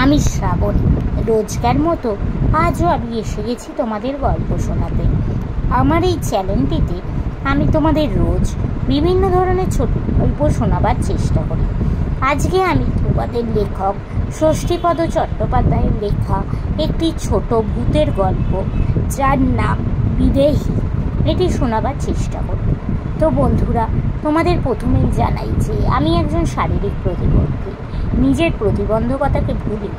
আমি শ্রাবণী। রোজকার মতো আজও আমি এসে গেছি তোমাদের গল্প শোনাতে। আমার এই চ্যানেলটিতে আমি তোমাদের রোজ বিভিন্ন ধরনের ছোট গল্প শোনাবার চেষ্টা করি। আজকে আমি তোমাদের লেখক ষষ্ঠীপদ চট্টোপাধ্যায়ের লেখা একটি ছোট ভূতের গল্প, যার নাম বিদেহী, এটি শোনাবার চেষ্টা করি। তো বন্ধুরা, তোমাদের প্রথমেই জানাই যে আমি একজন শারীরিক প্রতিবন্ধী। নিজের প্রতিবন্ধকতাকে ভুলে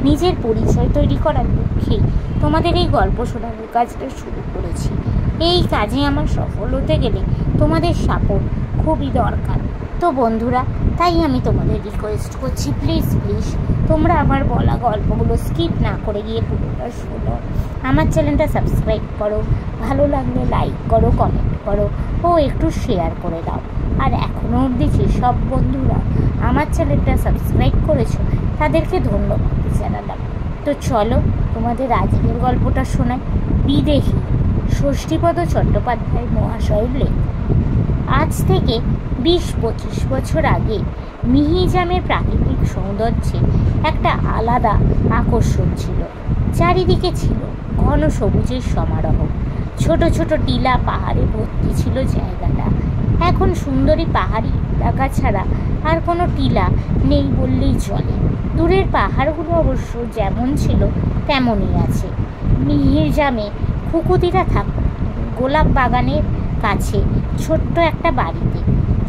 নিজের পরিচয় তৈরি করার লক্ষ্যে তোমাদের এই গল্প শোনানোর কাজটা শুরু করেছি। এই কাজে আমার সফল হতে গেলে তোমাদের সাপোর্ট খুবই দরকার। তো বন্ধুরা, তাই আমি তোমাদের রিকোয়েস্ট করছি, প্লিজ তোমরা আমার বলা গল্পগুলো স্কিপ না করে গিয়ে পুরোটা শোনো। আমার চ্যানেলটা সাবস্ক্রাইব করো, ভালো লাগলে লাইক করো, কমেন্ট করো ও একটু শেয়ার করে দাও। আর এখনও অবধি যেসব বন্ধুরা আমার চ্যানেলটা সাবস্ক্রাইব করেছো তাদেরকে ধন্যবাদ জানালাম। তো চলো তোমাদের আজকের গল্পটা শোনাই। বিদেহী, ষষ্ঠীপদ চট্টোপাধ্যায় মহাশয়ের লেখা। আজ থেকে 20-25 বছর আগে মিহিজামের প্রাকৃতিক সৌন্দর্যে একটা আলাদা আকর্ষণ ছিল। চারিদিকে ছিল ঘন সবুজের সমারোহ। ছোট ছোট টিলা পাহাড়ে ভর্তি ছিল জায়গাটা। এখন সুন্দরী পাহাড়ি এলাকা ছাড়া আর কোনো টিলা নেই বললেই চলে। দূরের পাহাড়গুলো অবশ্য যেমন ছিল তেমনই আছে। মিহিজামে খুকুদিরা থাকত গোলাপ বাগানের কাছে ছোট্ট একটা বাড়িতে।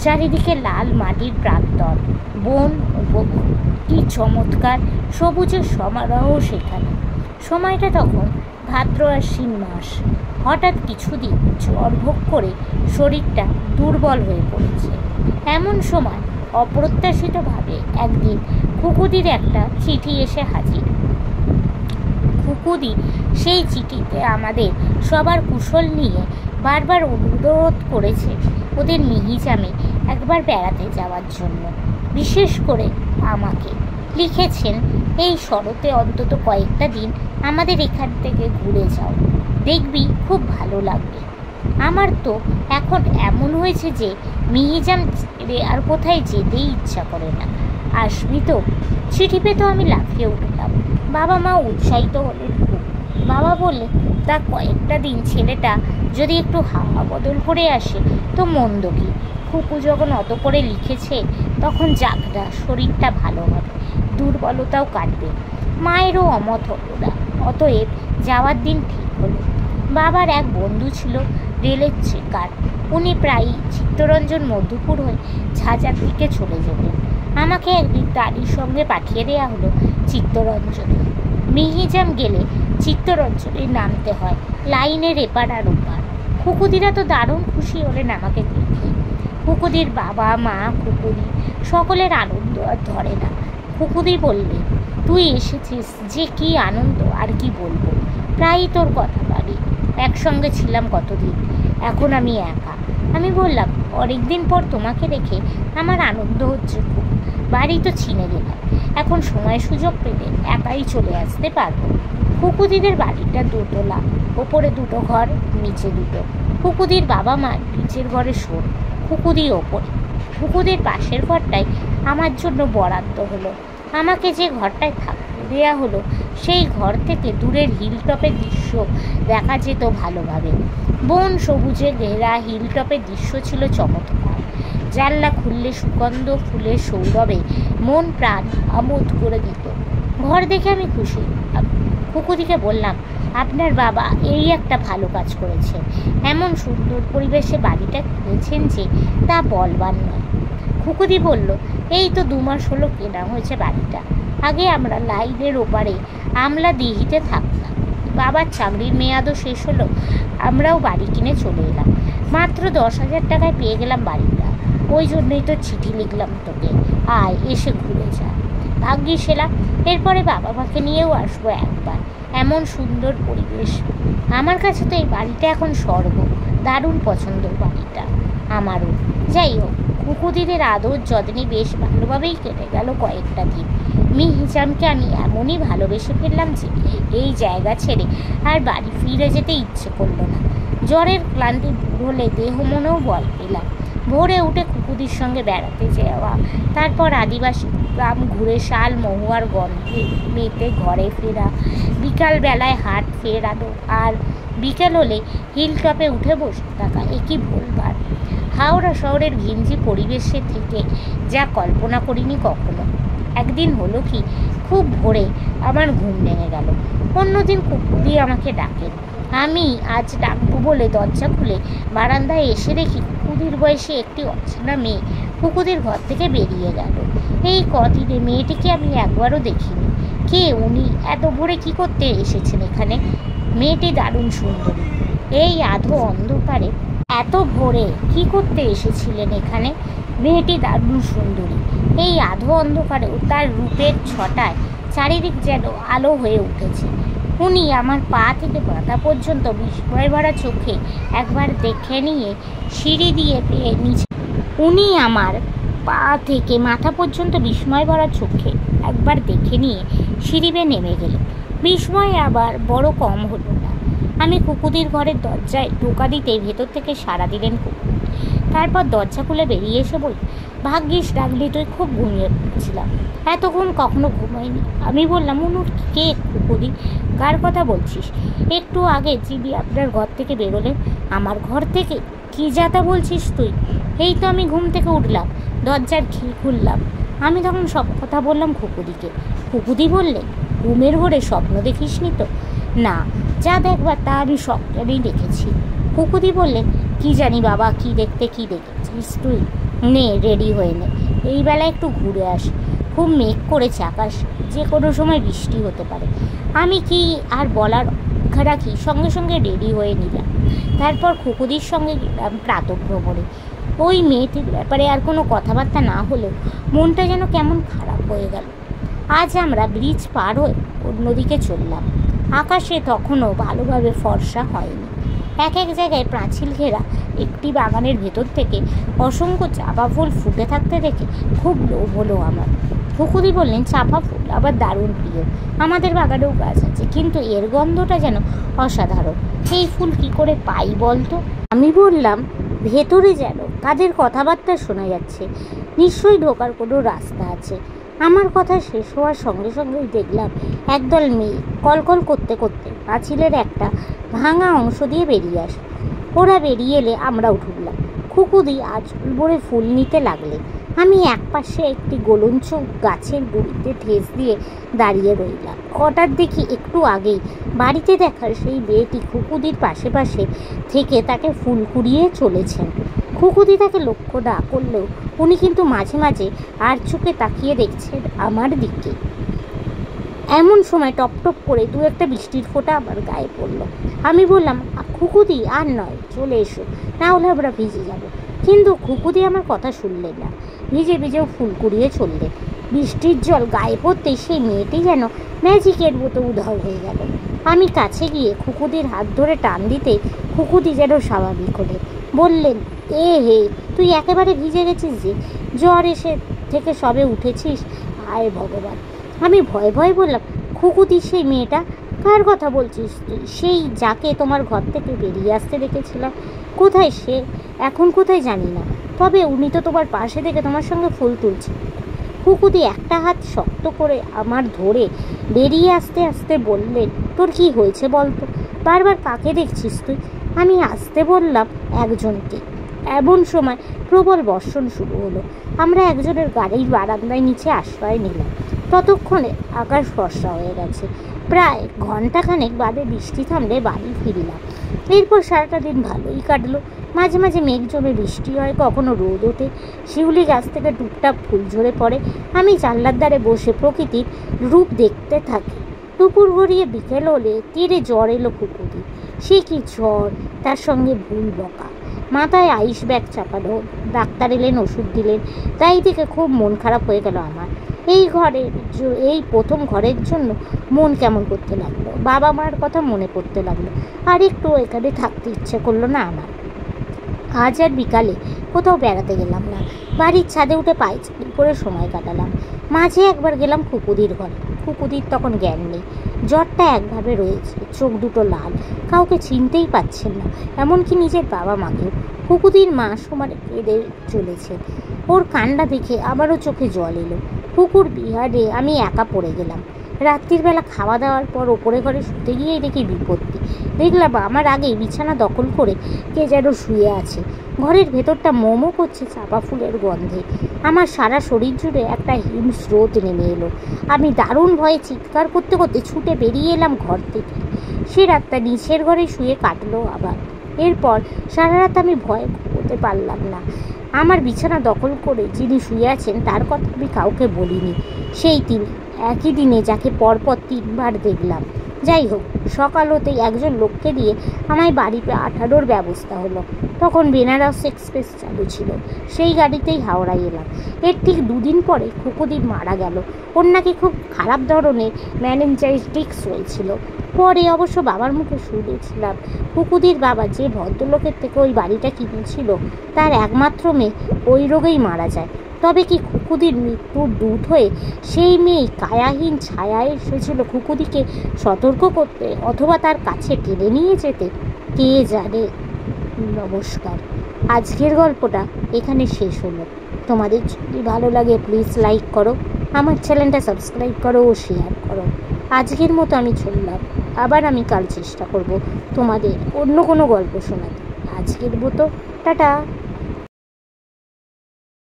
চারিদিকে লাল মাটির প্রান্তর, বন উপভোগ, কি চমৎকার সবুজের সমারোহ সেখানে। সময়টা তখন ভাদ্র আশ্বিন মাস। হঠাৎ কিছুদিন জ্বর ভোগ করে শরীরটা দুর্বল হয়ে পড়েছে। এমন সময় অপ্রত্যাশিতভাবে একদিন খুকুদির একটা চিঠি এসে হাজির। খুকুদি সেই চিঠিতে আমাদের সবার কুশল নিয়ে বারবার অনুরোধ করেছে ওদের মিহিজামে একবার বেড়াতে যাওয়ার জন্য। বিশেষ করে আমাকে লিখেছেন, এই শরতে অন্তত কয়েকটা দিন আমাদের এখান থেকে ঘুরে যাও, দেখবি খুব ভালো লাগবে। আমার তো এখন এমন হয়েছে যে মিহিজাম ছেড়ে আর কোথায় যেতেই ইচ্ছা করে না। আসবি তো? চিঠি পেয়ে তো আমি লাফিয়ে উঠলাম। বাবা মা উৎসাহিত হলেন খুব। বাবা বললে, তা কয়েকটা দিন ছেলেটা যদি একটু হাওয়া বদল করে আসে তো মন্দ কি? খুকু যখন অত করে লিখেছে তখন যাক না, শরীরটা ভালো হবে, দুর্বলতাও কাটবে। মায়েরও অমত হলো না। অতএব যাওয়ার দিন ঠিক হলো। বাবার এক বন্ধু ছিল রেলের চেকার। উনি প্রায়ই চিত্তরঞ্জন মধুপুর হয়ে ঝাঁঝার দিকে চলে যেতেন। আমাকে একদিন তারই সঙ্গে পাঠিয়ে দেওয়া হলো চিত্তরঞ্জনে। মিহিজাম গেলে চিত্তরঞ্জনে নামতে হয় লাইনের এপার আর ওপার। খুকুদিরা তো দারুণ খুশি হলেন আমাকে দেখে। খুকুদির বাবা মা খুকুদি সকলের আনন্দ আর ধরে না। খুকুদি বললে, তুই এসেছিস যে কি আনন্দ আর কি বলবো। প্রায়ই তোর কথা বাড়ি, একসঙ্গে ছিলাম কতদিন, এখন আমি একা। আমি বললাম, অনেকদিন পর তোমাকে দেখে আমার আনন্দ হচ্ছে খুব। বাড়ি তো চিনে গেলাম, এখন সময় সুযোগ পেলে একাই চলে আসতে পারবো। খুকুদিদের বাড়িটা দোতলা, ওপরে দুটো ঘর, নিচে দুটো। খুকুদির বাবা মা নিচের ঘরে শোন, খুকুদি ওপরে। খুকুদির পাশের ঘরটাই আমার জন্য বরাদ্দ হলো। আমাকে যে ঘরটায় থাকতে দেওয়া হলো সেই ঘর থেকে দূরের হিলটপের দৃশ্য দেখা যেত ভালোভাবে। বন সবুজে ঘেরা হিলটপের দৃশ্য ছিল চমৎকার। জানলা খুললে সুগন্ধ ফুলের সৌরভে মন প্রাণ আমোদ করে দিত। ঘর দেখে আমি খুশি। খুকুদিকে বললাম, আপনার বাবা এই একটা ভালো কাজ করেছেন। এমন সুন্দর পরিবেশে বাড়িটা কিনেছেন যে তা বলবার নয়। খুকুদি বলল, এই তো 2 মাস হলো কেনা হয়েছে বাড়িটা। আগে আমরা লাইনের ওপারে আমলা দিঘিতে থাকতাম। বাবার চাকরির মেয়াদও শেষ হলো, আমরাও বাড়ি কিনে চলে এলাম। মাত্র 10,000 টাকায় পেয়ে গেলাম বাড়িটা। ওই জন্যই তো চিঠি লিখলাম তোকে, আয় এসে ঘুরে যা। ভাগ্যিস এলাম। এরপরে বাবা মাকে নিয়েও আসবো একবার। এমন সুন্দর পরিবেশ। আমার কাছে তো এই বাড়িটা এখন স্বর্গ। দারুণ পছন্দের বাড়িটা আমারও। যাই হোক, খুকুদিদের আদর যত্নে বেশ ভালোভাবেই কেটে গেল কয়েকটা দিন। মিহিজামকে আমি এমনই ভালোবেসে ফেললাম যে এই জায়গা ছেড়ে আর বাড়ি ফিরে যেতে ইচ্ছে করলো না। জ্বরের ক্লান্তি দূর হলে দেহ মনেও বল পেলাম। ভোরে উঠে খুকুদির সঙ্গে বেড়াতে যাওয়া, তারপর আদিবাসী গ্রাম ঘুরে শাল মহুয়ার গন্ধে মেতে ঘরে ফেরা, বিকালবেলায় হাট ফেরানো, আর বিকেল হলে হিল টপে উঠে বসে থাকা, একই ভুলবার। হাওড়া শহরের ঘিঞ্জি পরিবেশে থেকে যা কল্পনা করিনি কখনো। একদিন হলো কি, খুব ভোরে আমার ঘুম ভেঙে গেল। অন্যদিন কুকুদি আমাকে ডাকে, আমি আজ ডাকবো বলে দরজা খুলে বারান্দায় এসে দেখি কুকুদির বয়সে একটি অচেনা মেয়ে কুকুদির ঘর থেকে বেরিয়ে গেল। এই কদিনে মেয়েটিকে আমি একবারও দেখিনি। কে উনি? এত ভোরে কি করতে এসেছেন এখানে? মেয়েটি দারুণ সুন্দরী। এই আধো অন্ধকারে এত ভোরে কি করতে এসেছিলেন এখানে? মেয়েটি দারুণ সুন্দরী। এই আধো অন্ধকারেও তার রূপের ছটায় চারিদিক যেন আলো হয়ে উঠেছে। উনি আমার পা থেকে মাথা পর্যন্ত বিস্ময় ভরা চোখে একবার দেখে নিয়ে সিঁড়ি দিয়ে পেয়ে নিচে উনি আমার পা থেকে মাথা পর্যন্ত বিস্ময় ভরা চোখে একবার দেখে নিয়ে সিঁড়ি বেয়ে নেমে গেলেন। বিস্ময় আবার বড় কম হলো না। আমি কুকুদির ঘরের দরজায় টোকা দিতে ভেতর থেকে সাড়া দিলেন কুকুর। তারপর দরজা খুলে বেরিয়ে এসে বলি, ভাগ্যিস ডাকলি, তুই খুব ঘুমিয়ে পড়েছিলাম, এতক্ষণ কখনো ঘুমাইনি। আমি বললাম, উনুর কে কুকুদি? কার কথা বলছিস? একটু আগে জিবি আপনার ঘর থেকে বেরোলেন। আমার ঘর থেকে? কি যাতা বলছিস তুই? এই তো আমি ঘুম থেকে উঠলাম, দরজার খিল খুললাম। আমি তখন সব কথা বললাম কুকুদিকে। কুকুদি বললে, ঘুমের ঘরে স্বপ্ন দেখিসনি তো? না, যা দেখবার তা আমি স্বপ্নেই দেখেছি। কুকুদি বললেন, কি জানি বাবা, কি দেখেছিস তুই? নে, রেডি হয়ে নে, এই বেলা একটু ঘুরে আস। খুব মেঘ করেছে আকাশ, যে কোনো সময় বৃষ্টি হতে পারে। আমি কি আর বলার রাখি, সঙ্গে সঙ্গে রেডি হয়ে নিলাম। তারপর কুকুদির সঙ্গে গেলাম প্রাতঃভ্রমণে। ওই মেয়েটির ব্যাপারে আর কোনো কথাবার্তা না হলেও মনটা যেন কেমন খারাপ হয়ে গেল। আজ আমরা ব্রিজ পার হয়ে অন্যদিকে চললাম। আকাশে তখনও ভালোভাবে ফর্সা হয়নি। এক এক জায়গায় প্রাচীল ঘেরা একটি বাগানের ভেতর থেকে অসংখ্য চাপা ফুল ফুটে থাকতে দেখে খুব লোভ হলো আমার। কুকুদি বললেন, চাপা ফুল আবার দারুণ প্রিয়। আমাদের বাগানেও গাছ আছে, কিন্তু এর গন্ধটা যেন অসাধারণ। এই ফুল কি করে পাই বলতো? আমি বললাম, ভেতরে যেন কাদের কথাবার্তা শোনা যাচ্ছে, নিশ্চয়ই ঢোকার কোনো রাস্তা আছে। আমার কথা শেষ হওয়ার সঙ্গে সঙ্গেই দেখলাম একদল মেয়ে কলকল করতে করতে পাঁচিলের একটা ভাঙা অংশ দিয়ে বেরিয়ে আসে। ওরা বেরিয়ে এলে আমরাও ঢুকলাম। কুকুদি আঁচল ভরে ফুল নিতে লাগলে। আমি একপাশে একটি গোলঞ্চ গাছের গুঁড়িতে ঠেস দিয়ে দাঁড়িয়ে রইলাম। হঠাৎ দেখি একটু আগেই বাড়িতে দেখার সেই মেয়েটি কুকুদির পাশে পাশে থেকে তাকে ফুল কুড়িয়ে চলেছেন। কুকুদি তাকে লক্ষ্য না করলেও উনি কিন্তু মাঝে মাঝে আর চোখে তাকিয়ে দেখছেন আমার দিকে। এমন সময় টপ টপ করে দু একটা বৃষ্টির ফোঁটা আমার গায়ে পড়লো। আমি বললাম, কুকুদি আর নয়, চলে এসো, না হলে আমরা ভিজে যাব। কিন্তু কুকুদি আমার কথা শুনলেন না, ভিজে ভিজেও ফুল কুড়িয়ে চললেন। বৃষ্টির জল গায়ে পড়তেই সেই মেয়েটি যেন ম্যাজিকের মতো উধাও হয়ে গেল। আমি কাছে গিয়ে কুকুদির হাত ধরে টান দিতে কুকুদি যেন স্বাভাবিক হলেন। বললেন, এ হে, তুই একেবারে ভিজে গেছিস যে, জ্বর এসে থেকে সবে উঠেছিস, আয় ভগবান। আমি ভয়ে ভয়ে বললাম, কুকুদি সেই মেয়েটা? কার কথা বলছিস তুই? সেই যাকে তোমার ঘর থেকে বেরিয়ে আসতে দেখেছিলাম। কোথায় সে? এখন কোথায় জানি না, তবে উনি তো তোমার পাশে থেকে তোমার সঙ্গে ফুল তুলছে। কুকুদি একটা হাত শক্ত করে আমার ধরে বেরিয়ে আসতে আসতে বললেন, তোর কি হয়েছে বলতো? বারবার কাকে দেখছিস তুই? আমি আসতে বললাম, একজনকে। এমন সময় প্রবল বর্ষণ শুরু হলো। আমরা একজনের গাড়ির বারান্দায় নিচে আশ্রয় নিলাম। ততক্ষণে আকাশ ফর্সা হয়ে গেছে। প্রায় ঘণ্টাখানেক বাদে বৃষ্টি থামলে বাড়ি ফিরলাম। এরপর সারাটা দিন ভালোই কাটলো। মাঝে মাঝে মেঘ জমে বৃষ্টি হয়, কখনো রোদ ওঠে, শিউলি গাছ থেকে টুকটাক ফুল ঝরে পড়ে। আমি জানলার ধারে বসে প্রকৃতির রূপ দেখতে থাকি। দুপুর গড়িয়ে বিকেল হলে তীরে জ্বর এলো কুকুদি। সে কি জ্বর, তার সঙ্গে ভুল বকা। মাথায় আইস ব্যাগ চাপানো। ডাক্তার এলেন, ওষুধ দিলেন। তাই থেকে খুব মন খারাপ হয়ে গেল আমার। এই প্রথম ঘরের জন্য মন কেমন করতে লাগলো। বাবা মার কথা মনে পড়তে লাগলো। আর একটু এখানে থাকতে ইচ্ছে করলো না আমার। আজ আর বিকালে কোথাও বেড়াতে গেলাম না। বাড়ির ছাদে উঠে পায়চারি করে সময় কাটালাম। মাঝে একবার গেলাম কুকুদির ঘরে। কুকুদির তখন জ্ঞান নেই, জ্বরটা একভাবে রয়েছে, চোখ দুটো লাল, কাউকে চিনতেই পাচ্ছেন না, এমনকি নিজের বাবা মাকেও। কুকুদির মা সমানে কেঁদে চলেছে। ওর কান্না দেখে আবারও চোখে জল এলো। কুকুর বিহারে আমি একা পড়ে গেলাম। রাত্রির বেলা খাওয়া দাওয়ার পর ওপরে ঘরে শুতে গিয়েই দেখি বিপত্তি। দেখলাম আমার আগে বিছানা দখল করে কে যেন শুয়ে আছে। ঘরের ভেতরটা মোমো করছে চাপা ফুলের গন্ধে। আমার সারা শরীর জুড়ে একটা হিমস্রোত নেমে এলো। আমি দারুণ ভয়ে চিৎকার করতে করতে ছুটে বেরিয়ে এলাম ঘর থেকে। সে রাতটা নিচের ঘরে শুয়ে কাটলো আবার। এরপর সারা রাত আমি ভয় ঘুমোতে পারলাম না। আমার বিছানা দখল করে যিনি শুয়ে আছেন তার কথা আমি কাউকে বলিনি। সেই তিনি, একই দিনে যাকে পরপর 3 বার দেখলাম। যাই হোক, সকাল হতেই একজন লোককে দিয়ে আমায় বাড়ি পাঠানোর ব্যবস্থা হলো। তখন বেনারস এক্সপ্রেস চালু ছিল। সেই গাড়িতেই হাওড়ায় এলাম। এর ঠিক 2 দিন পরে খুকুদি মারা গেল। ওর নাকি খুব খারাপ ধরনের ম্যানেঞ্জাইটিস হয়েছিল। পরে অবশ্য বাবার মুখে শুনেছিলাম খুকুদির বাবা যে ভদ্রলোকের থেকে ওই বাড়িটা কিনেছিল তার একমাত্র মেয়ে ওই রোগেই মারা যায়। তবে কি খুকুদির মৃত্যুর দূত হয়ে সেই মেয়ে কায়াহীন ছায়ায় এসেছিল খুকুদিকে সতর্ক করতে, অথবা তার কাছে টেনে নিয়ে যেতে, কে জানে। নমস্কার, আজকের গল্পটা এখানে শেষ হলো। তোমাদের যদি ভালো লাগে প্লিজ লাইক করো, আমার চ্যানেলটা সাবস্ক্রাইব করো ও শেয়ার করো। আজকের মতো আমি চললাম। আবার আমি কাল চেষ্টা করব তোমাদের অন্য কোনো গল্প শোনাতে। আজকের মতো টাটা।